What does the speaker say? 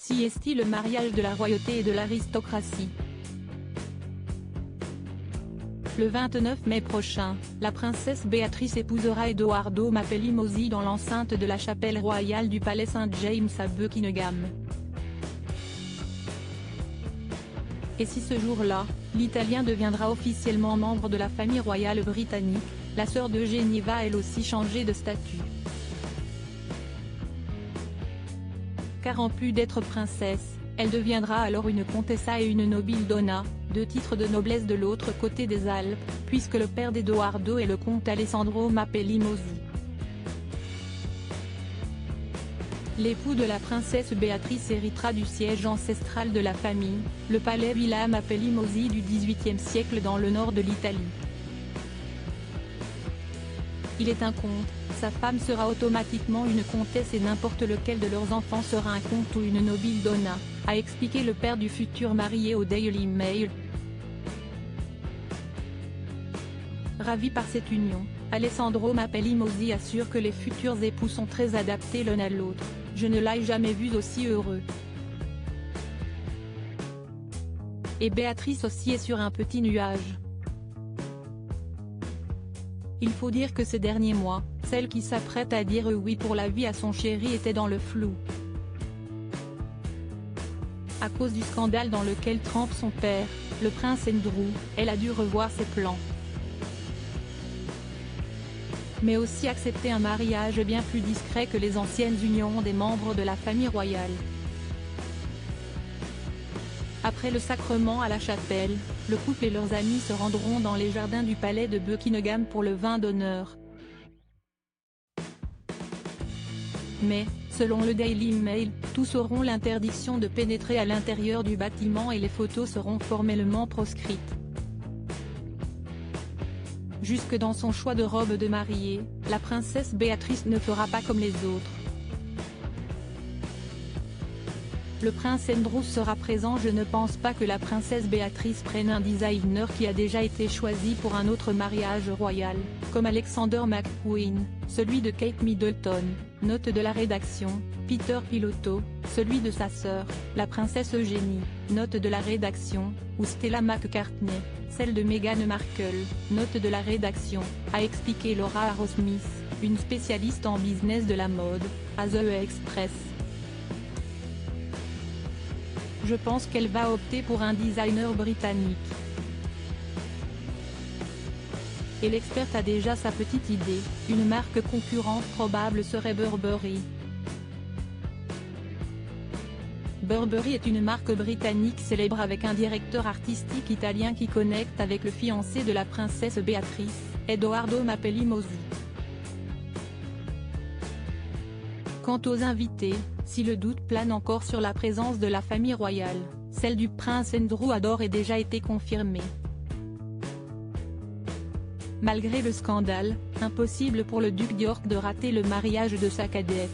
Si est-il le mariage de la royauté et de l'aristocratie. Le 29 mai prochain, la princesse Béatrice épousera Edoardo Mapelli-Mozzi dans l'enceinte de la chapelle royale du palais St James à Buckingham. Et si ce jour-là, l'Italien deviendra officiellement membre de la famille royale britannique, la sœur d'Eugénie va elle aussi changer de statut. Car en plus d'être princesse, elle deviendra alors une contessa et une nobile donna, deux titres de noblesse de l'autre côté des Alpes, puisque le père d'Edoardo est le comte Alessandro Mapelli-Mozzi. L'époux de la princesse Béatrice héritera du siège ancestral de la famille, le palais Villa Mapelli-Mozzi du XVIIIe siècle dans le nord de l'Italie. Il est un comte, sa femme sera automatiquement une comtesse et n'importe lequel de leurs enfants sera un comte ou une nobile donna, a expliqué le père du futur marié au Daily Mail. Ravi par cette union, Alessandro Mapelli-Mozzi assure que les futurs époux sont très adaptés l'un à l'autre. Je ne l'ai jamais vu aussi heureux. Et Béatrice aussi est sur un petit nuage. Il faut dire que ces derniers mois, celle qui s'apprête à dire oui pour la vie à son chéri était dans le flou. À cause du scandale dans lequel trempe son père, le prince Andrew, elle a dû revoir ses plans. Mais aussi accepter un mariage bien plus discret que les anciennes unions des membres de la famille royale. Après le sacrement à la chapelle, le couple et leurs amis se rendront dans les jardins du palais de Buckingham pour le vin d'honneur. Mais, selon le Daily Mail, tous auront l'interdiction de pénétrer à l'intérieur du bâtiment et les photos seront formellement proscrites. Jusque dans son choix de robe de mariée, la princesse Béatrice ne fera pas comme les autres. Le prince Andrew sera présent. Je ne pense pas que la princesse Béatrice prenne un designer qui a déjà été choisi pour un autre mariage royal, comme Alexander McQueen, celui de Kate Middleton, note de la rédaction, Peter Pilotto, celui de sa sœur, la princesse Eugénie, note de la rédaction, ou Stella McCartney, celle de Meghan Markle, note de la rédaction, a expliqué Laura Arrowsmith, une spécialiste en business de la mode, à The Express. Je pense qu'elle va opter pour un designer britannique. Et l'experte a déjà sa petite idée, une marque concurrente probable serait Burberry. Burberry est une marque britannique célèbre avec un directeur artistique italien qui connecte avec le fiancé de la princesse Béatrice, Edoardo Mapelli-Mozzi. Quant aux invités, si le doute plane encore sur la présence de la famille royale, celle du prince Andrew a d'ores et déjà été confirmée. Malgré le scandale, impossible pour le duc d'York de rater le mariage de sa cadette.